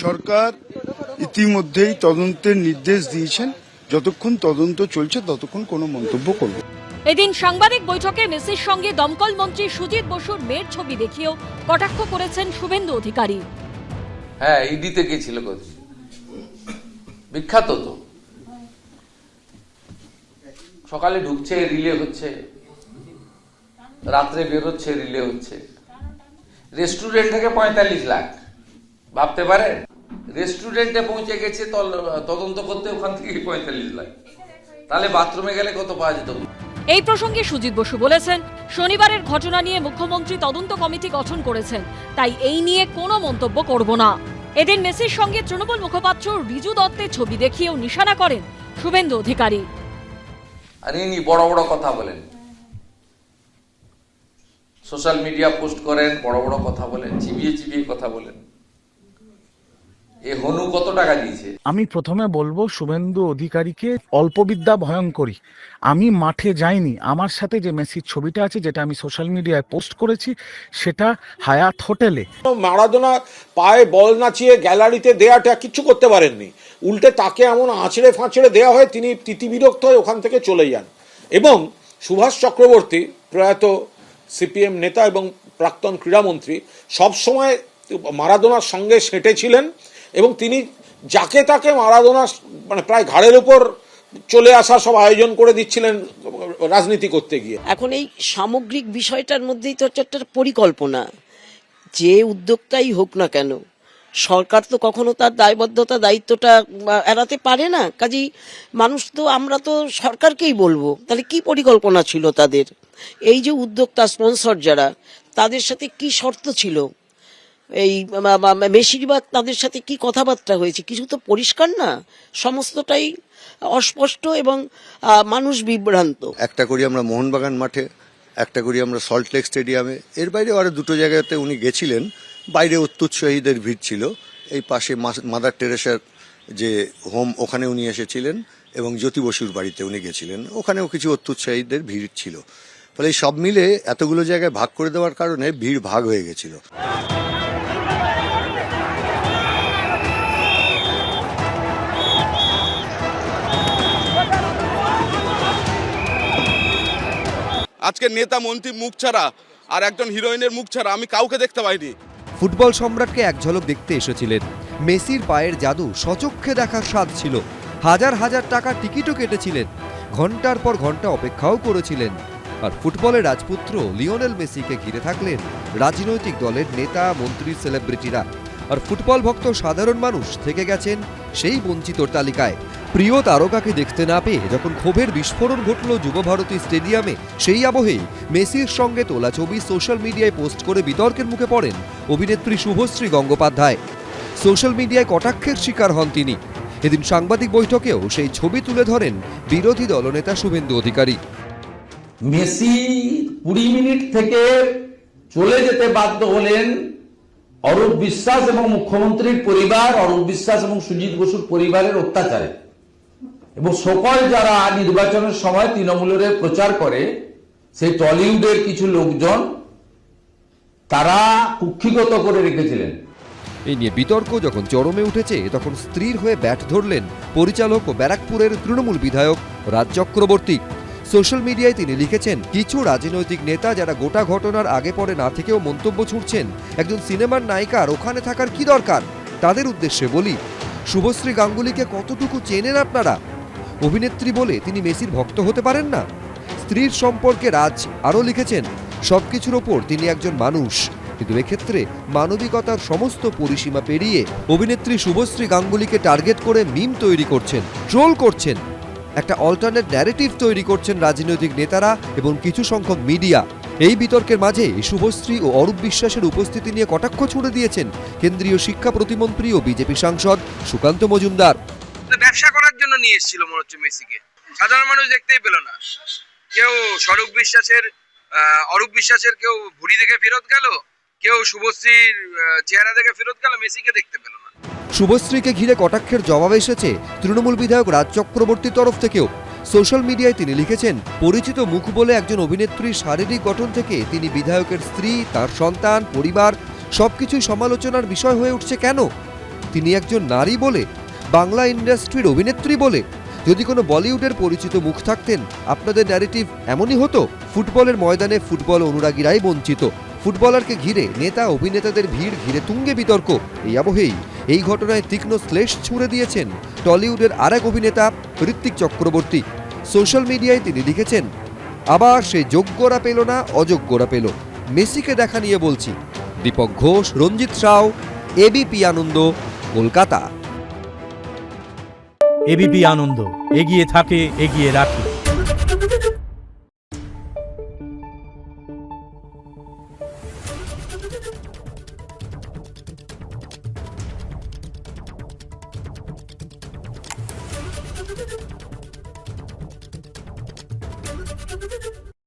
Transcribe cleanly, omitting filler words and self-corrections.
সরকার ইতিমধ্যেই তদন্তের নির্দেশ দিয়েছেন, যতক্ষণ তদন্ত চলছে ততক্ষণ কোনো মন্তব্য করব। এদিন সাংবাদিক বৈঠকে মেসির সঙ্গে দমকল মন্ত্রী সুজিত বসুর মেয়ের ছবি দেখিয়েও কটাক্ষ করেছেন শুভেন্দু অধিকারী। হ্যাঁ, ইডিতে গেছিল, বিখ্যাত তো। সকালে ঢুকছে, রিলে হচ্ছে, রাত্রে বেরোচ্ছে, রিলে হচ্ছে। রেস্টুরেন্ট থেকে 45 লাখ, ভাবতে পারে? রেস্টুরেন্টে পৌঁছে গেছে তদন্ত করতে, ওখান থেকে 45 লাখ। তাহলে বাথরুমে গেলে কত পাওয়া যেত? এই প্রসঙ্গে সুজিত বসু বলেছেন, শনিবারের ঘটনা নিয়ে মুখ্যমন্ত্রী তদন্ত কমিটি গঠন করেছেন, তাই এই নিয়ে কোনো মন্তব্য করব না। এদিন মেসির সঙ্গে তৃণমূল মুখপাত্র রিজু দত্তের ছবি দেখিয়েও নিশানা করেন শুভেন্দু অধিকারী। আর ইনি বড় বড় কথা বলেন, সোশ্যাল মিডিয়া পোস্ট করেন, বড় বড় কথা বলেন, চিবিয়ে চিবিয়ে কথা বলেন। এ হনু কত টাকা দিয়েছে? আমি প্রথমে বলবো, শুভেন্দু অধিকারীকে অল্পবিদ্যা ভয়ঙ্করী। আমি মাঠে যাইনি, আমার সাথে যে মেসির ছবিটা আছে, যেটা আমি সোশ্যাল মিডিয়ায় পোস্ট করেছি, সেটা হায়াত হোটেলে। মারাদোনা পায়ে বল নাচিয়ে গ্যালারিতে দেয়াটা কিচ্ছু করতে পারেননি, উল্টে তাকে এমন আঁচড়ে ফাঁচড়ে দেওয়া হয়, তিনি তিতিবিরক্ত হয়ে ওখান থেকে চলে যান। এবং সুভাষ চক্রবর্তী, প্রয়াত সিপিএম নেতা এবং প্রাক্তন ক্রীড়ামন্ত্রী, সবসময় মারাদোনার সঙ্গে সেঁটেছিলেন এবং তিনি যাকে তাকে মারাদোনা মানে প্রায় ঘাড়ের উপর চলে আসা সব আয়োজন করে দিচ্ছিলেন রাজনীতি করতে গিয়ে। এখন এই সামগ্রিক বিষয়টার মধ্যেই তো একটা পরিকল্পনা, যে উদ্যোক্তাই হোক না কেন, সরকার তো কখনো তার দায়বদ্ধতা দায়িত্বটা এড়াতে পারে না। কাজেই মানুষ তো, আমরা তো সরকারকেই বলবো, তাহলে কি পরিকল্পনা ছিল তাদের? এই যে উদ্যোক্তা স্পন্সর যারা, তাদের সাথে কি শর্ত ছিল, এই বেশিরভাগ তাদের সাথে কি কথাবার্তা হয়েছে, কিছু তো পরিষ্কার না, সমস্তটাই অস্পষ্ট এবং মানুষ বিভ্রান্ত। একটা করি আমরা মোহনবাগান মাঠে, একটা করি আমরা সল্টলেক স্টেডিয়ামে, এর বাইরে আরো দুটো জায়গাতে উনি গেছিলেন। বাইরে উৎসাহীদের ভিড় ছিল। এই পাশে মাদার টেরেসার যে হোম, ওখানে উনি এসেছিলেন, এবং জ্যোতি বসুর বাড়িতে উনি গেছিলেন, ওখানেও কিছু উৎসাহীদের ভিড় ছিল। ফলে এই সব মিলে এতগুলো জায়গায় ভাগ করে দেওয়ার কারণে ভিড় ভাগ হয়ে গেছিল। আজকে নেতা মন্ত্রী মুখ ছাড়া আর একজন হিরোইনের মুখ ছাড়া আমি কাউকে দেখতে পাইনি। ফুটবল সম্রাটকে এক ঝলক দেখতে এসেছিলেন। মেসির পায়ের জাদু সচক্ষে দেখার স্বাদ ছিল। হাজার হাজার টাকা টিকিটও কেটেছিলেন, ঘন্টার পর ঘন্টা অপেক্ষাও করেছিলেন। আর ফুটবলের রাজপুত্র লিওনেল মেসিকে ঘিরে থাকলেন রাজনৈতিক দলের নেতা, মন্ত্রী, সেলিব্রিটিরা। আর ফুটবল ভক্ত সাধারণ মানুষ থেকে গেছেন সেই বঞ্চিতর তালিকায়। প্রিয় তারকাকে দেখতে না পেয়ে যখন ক্ষোভের বিস্ফোরণ ঘটল যুবভারতী স্টেডিয়ামে, সেই আবহেই মেসির সঙ্গে তোলা ছবি সোশ্যাল মিডিয়ায় পোস্ট করে বিতর্কের মুখে পড়েন অভিনেত্রী শুভশ্রী গঙ্গোপাধ্যায়। সোশ্যাল মিডিয়ায় কটাক্ষের শিকার হন তিনি। এদিন সাংবাদিক বৈঠকেও সেই ছবি তুলে ধরেন বিরোধী দলনেতা শুভেন্দু অধিকারী। মেসি 20 মিনিট থেকে চলে যেতে বাধ্য হলেন অরূপ বিশ্বাস এবং মুখ্যমন্ত্রীর পরিবার, অরূপ বিশ্বাস এবং সুজিত বসুর পরিবারের অত্যাচারে। এবং সকল যারা নির্বাচনের সময় তৃণমূলের প্রচার করে, সেই টলিউডের কিছু লোকজন তারা কুক্ষিগত করে রেখেছিলেন। এই নিয়ে বিতর্ক যখন চরমে উঠেছে, তখন স্ত্রীর হয়ে ব্যাট ধরলেন পরিচালক ও ব্যারাকপুরের তৃণমূল বিধায়ক রাজ চক্রবর্তী। সোশ্যাল মিডিয়ায় তিনি লিখেছেন, কিছু রাজনৈতিক নেতা যারা গোটা ঘটনার আগে পরে না থেকেও মন্তব্য ছুটছেন, একজন সিনেমার নায়িকার ওখানে থাকার কি দরকার? তাদের উদ্দেশ্যে বলি, শুভশ্রী গাঙ্গুলিকে কতটুকু চেনেন আপনারা? অভিনেত্রী বলে তিনি মেসির ভক্ত হতে পারেন না? স্ত্রীর সম্পর্কে রাজ আরও লিখেছেন, সবকিছুর ওপর তিনি একজন মানুষ, কিন্তু এক্ষেত্রে মানবিকতার সমস্ত পরিসীমা পেরিয়ে অভিনেত্রী শুভশ্রী গাঙ্গুলিকে টার্গেট করে মিম তৈরি করছেন, ট্রোল করছেন, একটা অল্টারনেট ন্যারেটিভ তৈরি করছেন রাজনৈতিক নেতারা এবং কিছু সংখ্যক মিডিয়া। এই বিতর্কের মাঝে শুভশ্রী ও অরূপ বিশ্বাসের উপস্থিতি নিয়ে কটাক্ষ ছুড়ে দিয়েছেন কেন্দ্রীয় শিক্ষা প্রতিমন্ত্রী ও বিজেপি সাংসদ সুকান্ত মজুমদার। ব্যবসা করার জন্য নিয়ে এসেছিল মনে হচ্ছে মেসিকে, সাধারণ মানুষ দেখতেই পেল না। কেউ অরূপ বিশ্বাসের কেউ ভুড়ি দেখে ফেরত গেল, কেউ শুভশ্রীর চেহারা দেখে ফেরত গেল, মেসিকে দেখতে পেল না। শুভশ্রীকে ঘিরে কটাক্ষের জবাব এসেছে তৃণমূল বিধায়ক রাজ চক্রবর্তীর তরফ থেকেও। সোশ্যাল মিডিয়ায় তিনি লিখেছেন, পরিচিত মুখ বলে একজন অভিনেত্রীর শারীরিক গঠন থেকে তিনি বিধায়কের স্ত্রী, তার সন্তান, পরিবার সবকিছুই সমালোচনার বিষয় হয়ে উঠছে কেন? তিনি একজন নারী বলে, বাংলা ইন্ডাস্ট্রির অভিনেত্রী বলে? যদি কোনো বলিউডের পরিচিত মুখ থাকতেন, আপনাদের ন্যারেটিভ এমনই হতো। ফুটবলের ময়দানে ফুটবল অনুরাগীরাই বঞ্চিত, ফুটবলারকে ঘিরে নেতা অভিনেতাদের ভিড় ঘিরে তুঙ্গে বিতর্ক। এই আবহেই এই ঘটনায় তীক্ষ্ণ শ্লেষ ছুঁড়ে দিয়েছেন টলিউডের আরেক অভিনেতা ঋত্বিক চক্রবর্তী। সোশ্যাল মিডিয়ায় তিনি লিখেছেন, আবার সে যোগ্যরা পেল না, অযোগ্যরা পেল। মেসিকে দেখা নিয়ে বলছি। দীপক ঘোষ, রঞ্জিত সাউ, এবিপি আনন্দ, কলকাতা। এবিপি আনন্দ, এগিয়ে থাকে, এগিয়ে রাখে।